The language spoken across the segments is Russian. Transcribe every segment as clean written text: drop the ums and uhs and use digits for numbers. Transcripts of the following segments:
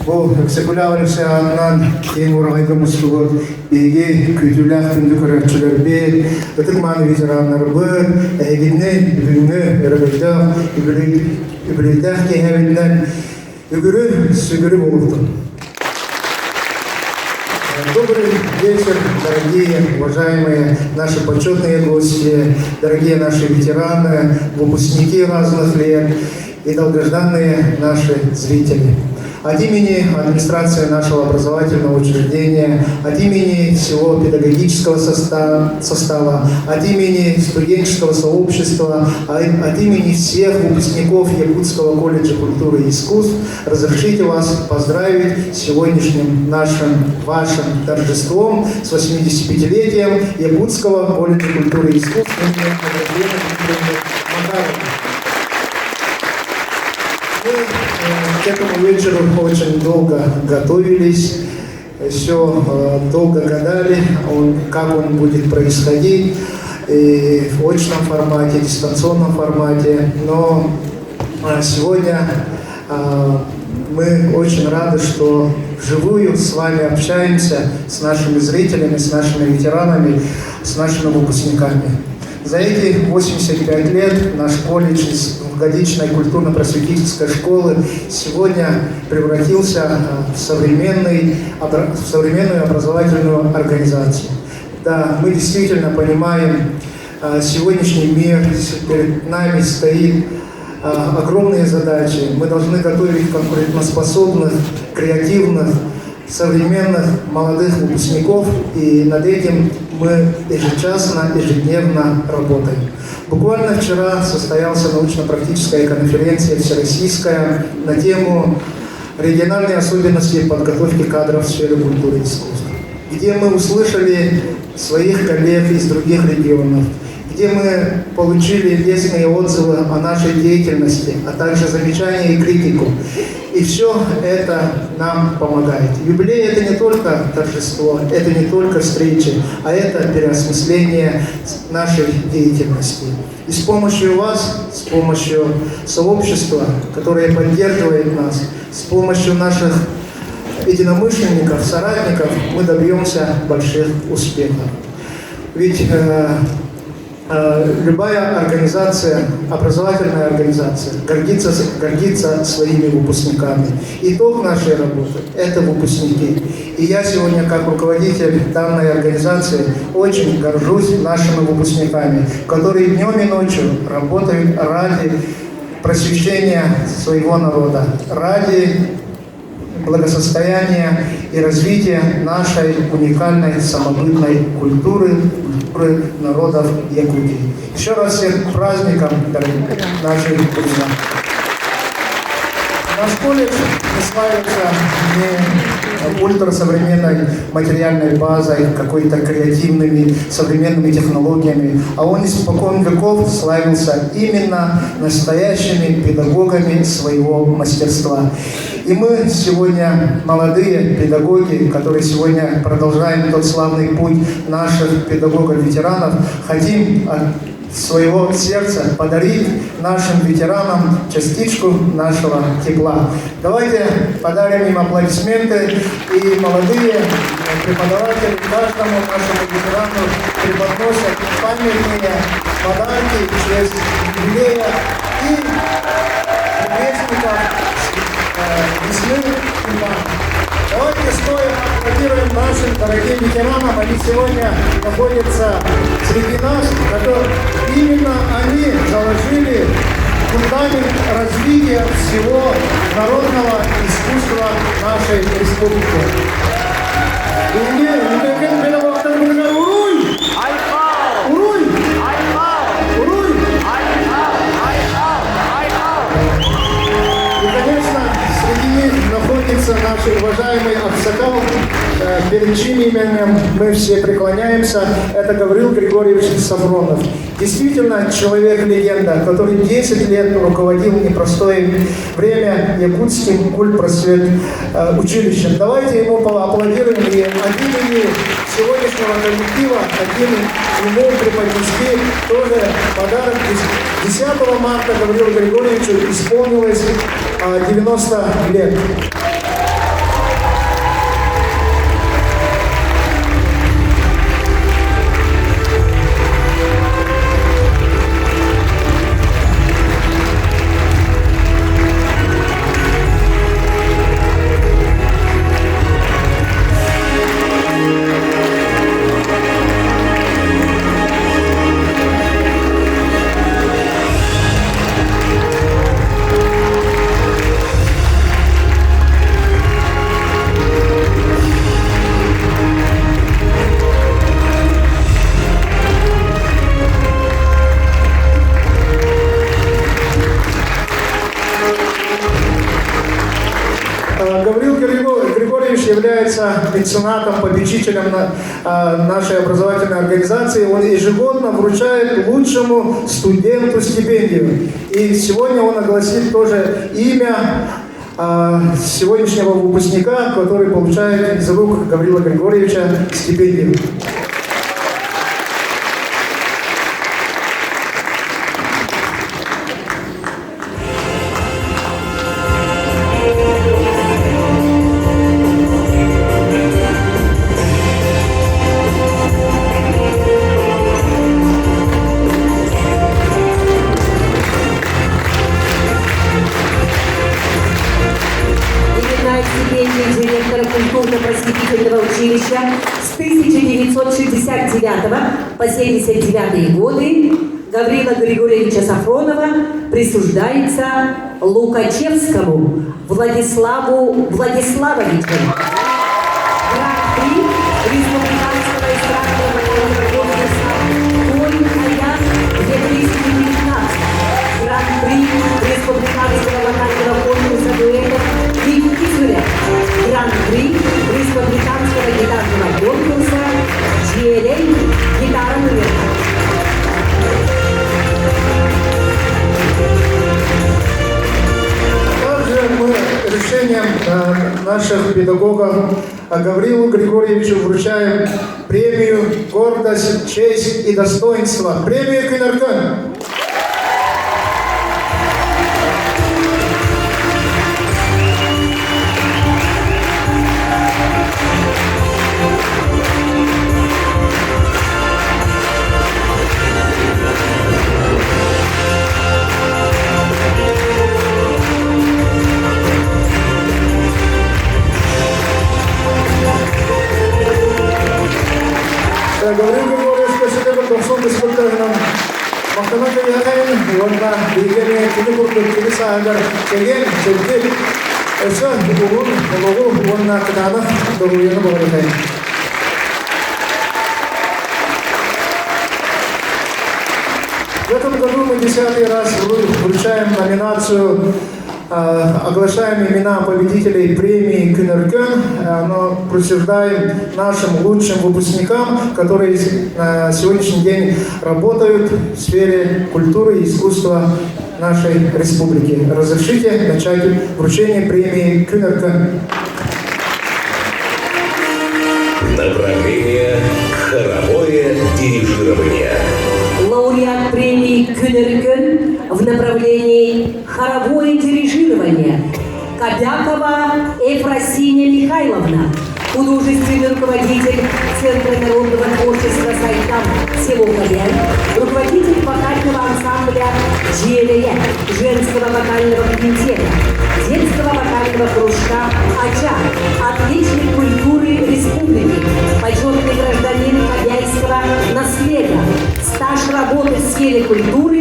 Bu sekülerse alınan Timur Aygımızlığı bilgi kütüler kündü körükçüler bir ötük manı veteranları bir eğitini ürünü yarabıda übürüldek kehevinden ügürü sügürü bulurdu. Добрый вечер, дорогие, уважаемые наши почетные гости, дорогие наши ветераны, выпускники разных лет и долгожданные наши зрители. От имени администрации нашего образовательного учреждения, от имени всего педагогического состава, от имени студенческого сообщества, от имени всех выпускников Якутского колледжа культуры и искусств разрешите вас поздравить с сегодняшним вашим торжеством с 85-летием Якутского колледжа культуры и искусств имени Макарова. К этому вечеру очень долго готовились, все долго гадали, как он будет происходить, и в очном формате, дистанционном формате. Но сегодня мы очень рады, что вживую с вами общаемся, с нашими зрителями, с нашими ветеранами, с нашими выпускниками. За эти 85 лет наш колледж из двухгодичной культурно-просветительской школы сегодня превратился в современную образовательную организацию. Да, мы действительно понимаем, сегодняшний мир, перед нами стоит огромные задачи. Мы должны готовить конкурентоспособных, креативных, современных молодых выпускников, и над этим мы ежедневно работаем. Буквально вчера состоялась научно-практическая конференция всероссийская на тему «Региональные особенности подготовки кадров в сфере культуры и искусства», где мы услышали своих коллег из других регионов, где мы получили лестные отзывы о нашей деятельности, а также замечания и критику. И все это нам помогает. Юбилей – это не только торжество, это не только встречи, а это переосмысление нашей деятельности. И с помощью вас, с помощью сообщества, которое поддерживает нас, с помощью наших единомышленников, соратников, мы добьемся больших успехов. Ведь любая организация, образовательная организация, гордится своими выпускниками. Итог нашей работы – это выпускники. И я сегодня, как руководитель данной организации, очень горжусь нашими выпускниками, которые днем и ночью работают ради просвещения своего народа, ради благосостояния и развития нашей уникальной самобытной культуры народов Якутии. Еще раз всех праздником, дорогие наши друзья. Наш колледж славится не ультрасовременной материальной базой, какой-то креативными современными технологиями, а он испокон веков славился именно настоящими педагогами своего мастерства. И мы сегодня, молодые педагоги, которые сегодня продолжаем тот славный путь наших педагогов-ветеранов, хотим от своего сердца подарить нашим ветеранам частичку нашего тепла. Давайте подарим им аплодисменты, и молодые преподаватели каждому нашему ветерану преподносят памятные подарки в честь юбилея и приветственников весны и марта. Давайте стоя аплодируем нашим дорогим ветеранам. Они сегодня находятся среди нас, именно они заложили фундамент развития всего народного искусства нашей республики. Находится наш уважаемый Аксакал, перед чьим именем мы все преклоняемся. Это Гаврил Григорьевич Сафронов. Действительно, человек-легенда, который 10 лет руководил непростое время Якутским культпросвет училищем. Давайте ему поаплодируем и от имени сегодняшнего коллектива хотим ему преподнести тоже подарок. 10 марта Гаврилу Григорьевичу исполнилось 90 лет. Гаврил Григорьевич является меценатом, попечителем нашей образовательной организации. Он ежегодно вручает лучшему студенту стипендию. И сегодня он огласит тоже имя сегодняшнего выпускника, который получает из рук Гаврила Григорьевича стипендию. Директора культурно-просветительного училища с 1969 по 1979 годы Гаврила Григорьевича Сафронова присуждается Лукачевскому Владиславу Владиславовичу. Гран-при Республиканского эстрадного конкурса «Конь Аян 2019». Гран-при Республиканского вокального конкурса дуэтов «Вик-Кизуря». Гран-при Республиканского гитарного конкурса «Челей. Гитара номер». Также мы решением наших педагогов Гаврилу Григорьевичу вручаем премию «Гордость, честь и достоинство». Премию Кюнеркен. Гаврил Григорьевич көсетіп доқсон республикасының мақтана келген онда білгені күні күрді келі сағадар келген сөйтіп өсі ұлығын онда қытаны дұғыйыны болған. В этом году мы 10-й раз вручаем номинацию, оглашаем имена победителей премии Кюнеркен, но присуждаем нашим лучшим выпускникам, которые на сегодняшний день работают в сфере культуры и искусства нашей республики. Разрешите начать вручение премии Кюнеркен. Направление хоровое дирижирование. Лауреат премии Кюнеркен в направлении хоровое дирижирование Кобякова Ефросиния Михайловна, художественный руководитель Центра народного творчества «Сайтам» село Кобяль, руководитель вокального ансамбля «Джелия», женского вокального квинтета, детского вокального кружка «Ача», отличник культуры республики, почетный гражданин Кобяльского наследия, стаж работы в сфере культуры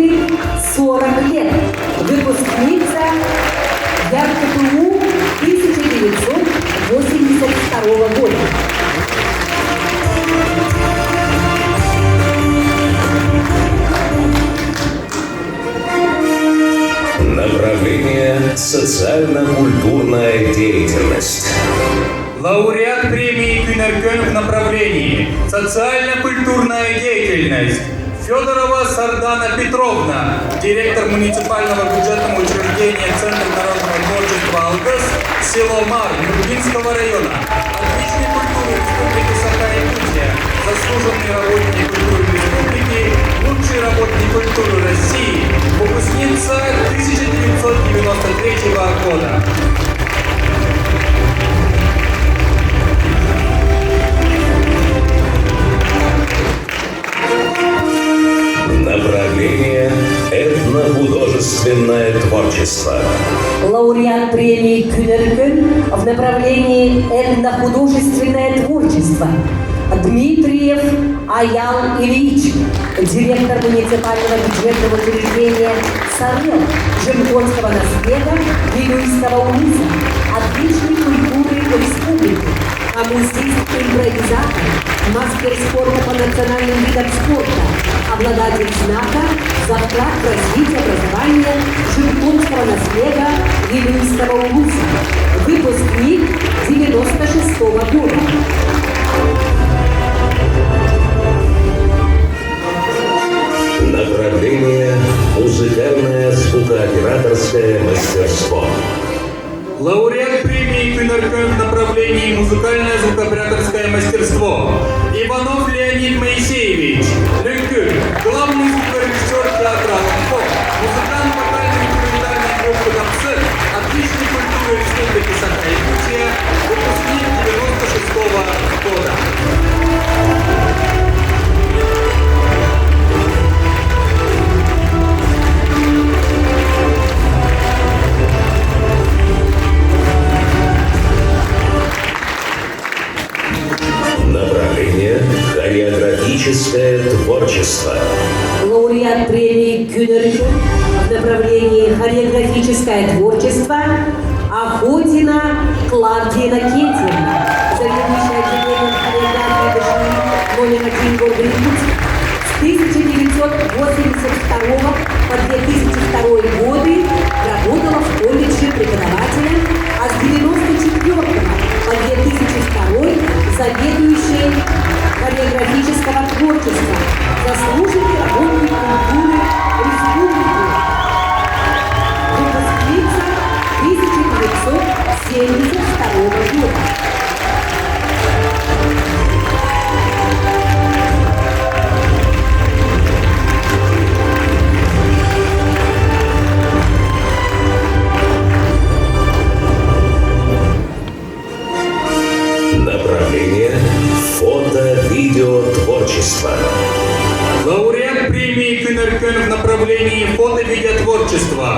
40 лет, выпускница ЯРКТУ 1982 года. Направление социально-культурная деятельность. Лауреат премии Кюнеркен в направлении социально-культурная деятельность Федорова Сардана Петровна, директор муниципального бюджетного учреждения Центр народного творчества «Алгас», село Мар, Нургинского района, отличник культуры Республики Саха-Якутия, заслуженный работник культуры республики, лучший работник культуры России, выпускница 1993 года. Направление этнохудожественное творчество. Лауреат премии Кюнерген в направлении этнохудожественное творчество. Дмитриев Аял Ильич, директор муниципального бюджетного учреждения «Сарел», Жемчужского наследия, Вилюйского улица, отличной культуры республики, музейский импровизатор, мастер спорта по национальным видам спорта, обладатель знака за вклад в развитие образования Жемчужского наследия Вилюйского улица, выпускник 96-го года. Направление музыкальное звукооператорское мастерство. Лауреат премии Кюнерген в направлении музыкальное звукооператорское мастерство. Иванов Леонид Моисеевич, Лёнькюль, главный звукорежиссер театра «Ланфо», музыкант вокально-инструментальной группы «Дапсет», отличник культуры республики Саха-Якутия, выпускник 96-го года. Направление хореографическое творчество. Лауреат премии Кюнерген в направлении хореографическое творчество Охотина Клавдия Иннокентьевна, заведующая отделением хореографии ДШИ номер 1 города Якутск. С 1982 по 2002 годы работала в колледже преподавателя, а с 1994 по 2002 заведующей хореографического творчества, заслуженный работник культуры республики, выпускница 1972 года. Направление фото-видеотворчество. Лауреат премии Кюнерген в направлении фото-видеотворчества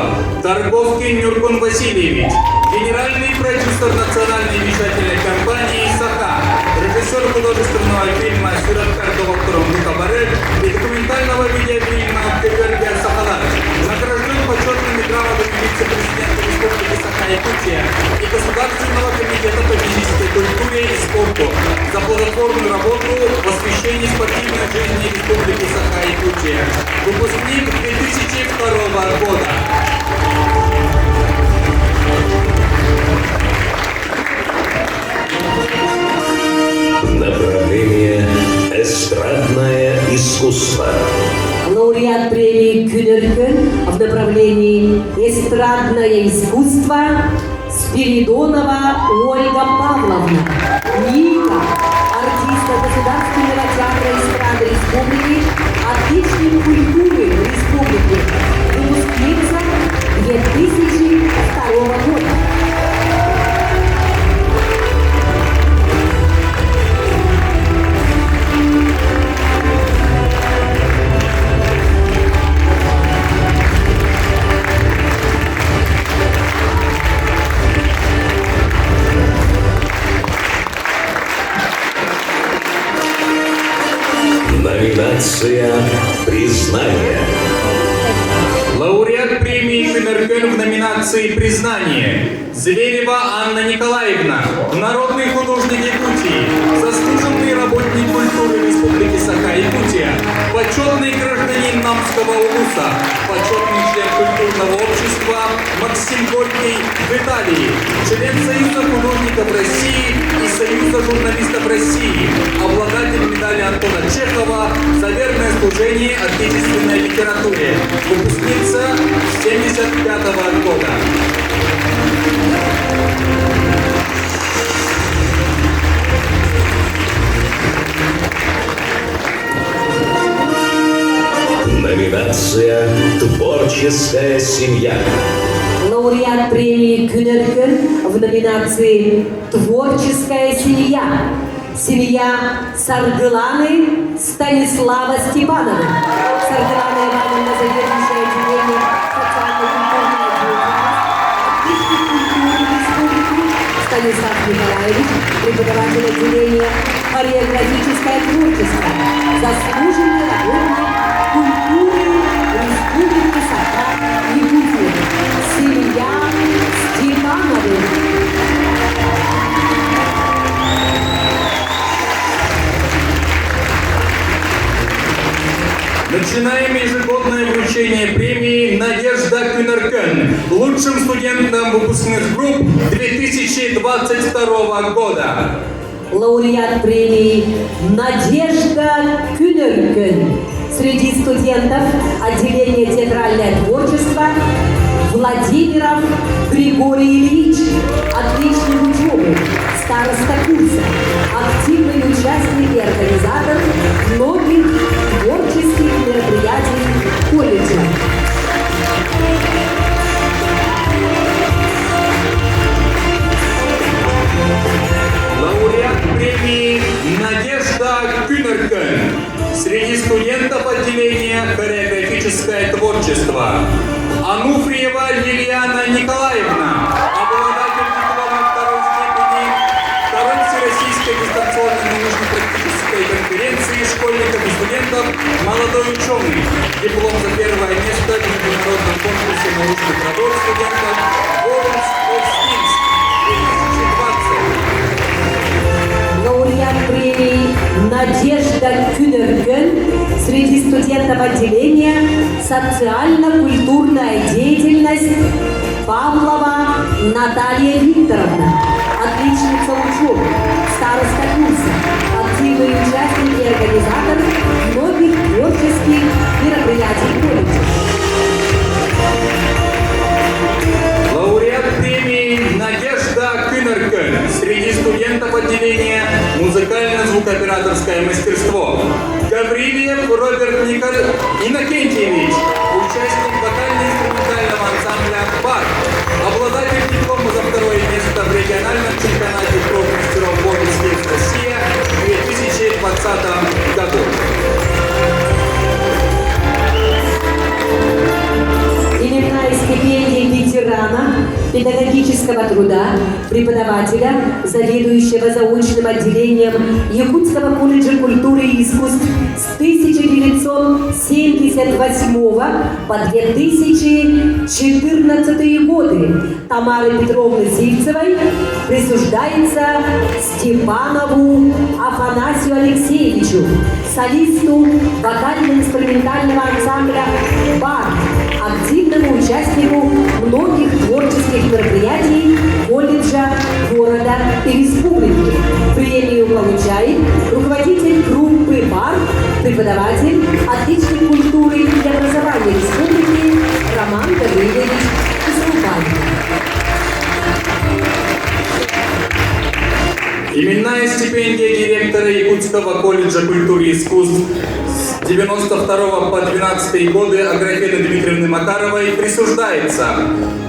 Торговкин Нюргун Васильевич, генеральный продюсер национальной вещательной компании «Саха», режиссер художественного фильма «Сюраткар Довоктором Дукабарет» и документального видеофильма «Кюбергер Сахалар», награжден почетными грамотами вице-президента Республики Саха-Якутия и Государственного комитета по физической культуре и спорту за плодотворную работу в освещении спортивной жизни Республики Саха-Якутия. Выпускник 2002 года. Направление эстрадное искусство. Лауреат премии Кюнерген в направлении эстрадное искусство Спиридонова Ольга Павловна, Ника, артистка Государственного театра эстрады республики, отличник культуры республики, выпускница 2002 года. Номинация «Признание». Лауреат премии Кюнерген в номинации «Признание» Зверева Анна Николаевна, народный художник Якутии, заслуженный работник культуры Республики Саха-Якутия, почетный гражданин Намского улуса, почетный член культурного общества Максим Горький в Италии, член Союза художников России и Союза журналистов России, обладатель медали Антона Чехова за верное служение отечественной литературе, выпускница 1975 года. Творческая семья. Лауреат премии Кюнерген в номинации «Творческая семья». Семья Саргыланы Станислава Степанова. Саргылана Ивановна, заведующая отделением социально-культурной деятельности, Станислав Николаевич, преподаватель отделения хореографическое творчество, заслуженный работник культуры Республики Саха-Якутия. Семья Степановых. Начинаем ежегодное вручение премии «Надежда Кюнеркен» лучшим студентам выпускных групп 2022 года. Лауреат премии «Надежда Кюнеркен» среди студентов отделения театральное творчество Владимиров Григорий Ильич. Отличный учебы, староста курса, активный участник и организатор многих творческих мероприятий колледжа. Лауреат премии «Надежда Кюнеркен» среди студентов отделения хореографическое творчество Ануфриева Лилиана Николаевна, обладатель диплома второй степени второй всероссийской дистанционной научно-практической конференции школьников и студентов «Молодой ученый», диплом за первое место в международном конкурсе научных работ студентов World of Skills 2020. Лауреат премии «Надежда Кюнерген» среди студентов отделения «Социально-культурная деятельность» Павлова Наталья Викторовна. Отличница учебы, староста курса, активный участник и организатор многих творческих мероприятий колледжа. Лауреат премии «Надежда Кюнеркен» среди студентов отделения «Музыкально-звукооператорское мастерство» Гаврилиев Роберт Иннокентьевич, участник вокально-инструментального ансамбля «Бар», обладатель диплома за второе место в региональном чемпионате профмастеров World Skills Россия в 2020 году. Именная стипендия ветерана педагогического труда, преподавателя, заведующего заочным отделением Якутского колледжа культуры и искусств с 1978 по 2014 годы Тамары Петровны Сивцевой присуждается Степанову Афанасию Алексеевичу, солисту вокально-инструментального ансамбля «Бар», активному участнику многих творческих мероприятий колледжа, города и республики. Премию получает руководитель группы «Бар», преподаватель, отличник культуры и образования республики Роман Гаврилович Кузулбаев. Именная стипендия директора Якутского колледжа культуры и искусств с 92 по 12 годы Аграфены Дмитриевны Макаровой присуждается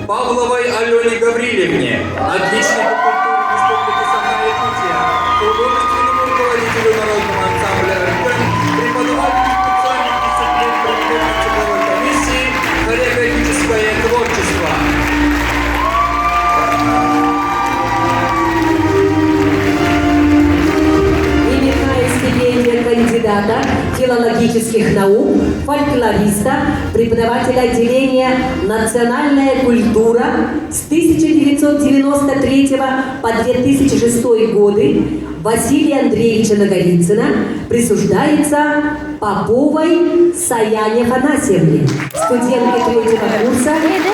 Павловой Алене Гаврилевне, отличнику культуры Республики Саха-Якутия, художественному руководителю народного ансамбля «Эркен», преподавателю специальных дисциплин предметно-тепловой комиссии «Хореографическое творчество». Стипендия кандидата филологических наук, фольклориста, преподавателя отделения «Национальная культура» с 1993 по 2006 годы Василия Андреевича Наговицына присуждается Поповой Саяне Афанасьевне, студентке третьего курса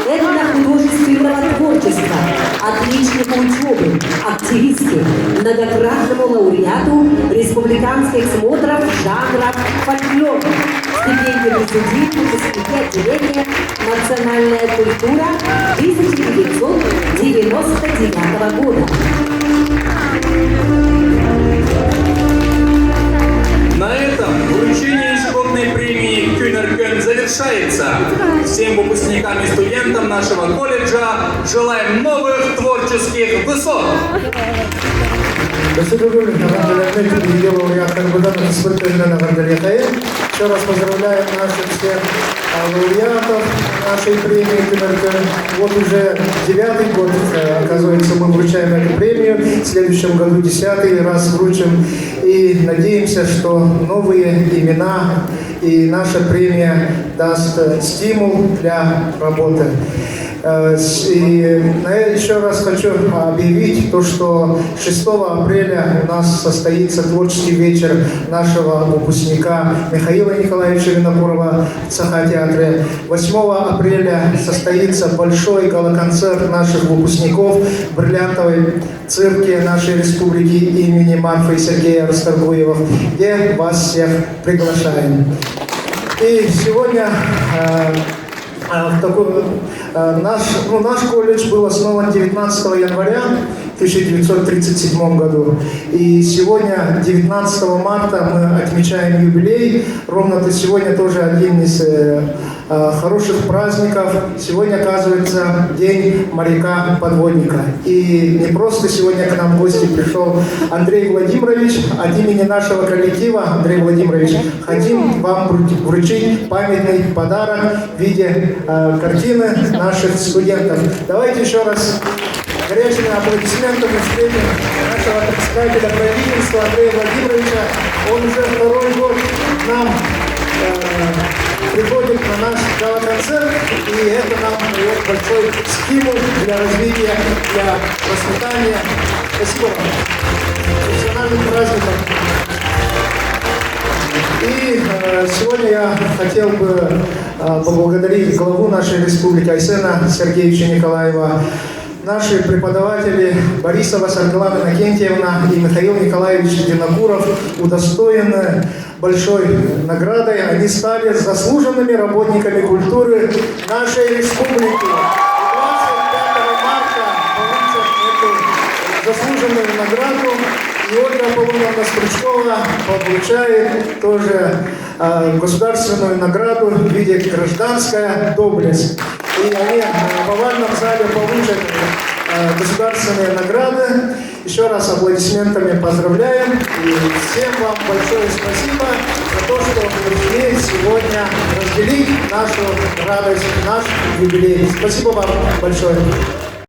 этнохудожественного творчества, отличнику учебы, активистке, многократному лауреату республиканских смотров жанра фольклор. Стипендию присудили выпускники отделения «Национальная культура» 1999 года. На этом вручение ежегодной премии Кюнеркен завершено. завершается. Всем выпускникам и студентам нашего колледжа желаем новых творческих высот. Еще раз поздравляем наших всех лауреатов нашей премии КНРК. Вот уже 9-й год, оказывается, мы вручаем эту премию. В следующем году 10-й раз вручим. И надеемся, что новые имена и наша премия даст стимул для работы. И еще раз хочу объявить то, что 6 апреля у нас состоится творческий вечер нашего выпускника Михаила Николаевича Винокурова в Цеха-театре. 8 апреля состоится большой гала-концерт наших выпускников в бриллиантовой цирке нашей республики имени Марфы и Сергея Расторгуевых, где вас всех приглашаем. И сегодня наш колледж был основан 19 января 1937 году. И сегодня, 19 марта, мы отмечаем юбилей. Ровно сегодня тоже один из хороших праздников. Сегодня, оказывается, День моряка-подводника. И не просто сегодня к нам в гости пришел Андрей Владимирович. От имени нашего коллектива, Андрей Владимирович, хотим вам вручить памятный подарок в виде картины наших студентов. Давайте еще раз горячими аплодисментами встретим нашего председателя правительства Андрея Владимировича. Он уже второй год к нам приходит на наш гала-концерт, и это нам дает большой стимул для развития, для процветания. Спасибо вам. Профессиональным праздником. И сегодня я хотел бы поблагодарить главу нашей республики Айсена Сергеевича Николаева, наши преподаватели Борисова Саргалана Иннокентьевна и Михаил Николаевич Винокуров удостоены большой наградой. Они стали заслуженными работниками культуры нашей республики. 25 марта получат эту заслуженную награду. И Ольга Аполлоновна Стручкова получает тоже государственную награду в виде «Гражданская доблесть». И они в овальном зале получат государственные награды. Еще раз аплодисментами поздравляем. И всем вам большое спасибо за то, что вы пришли сегодня разделить нашу радость, наш юбилей. Спасибо вам большое.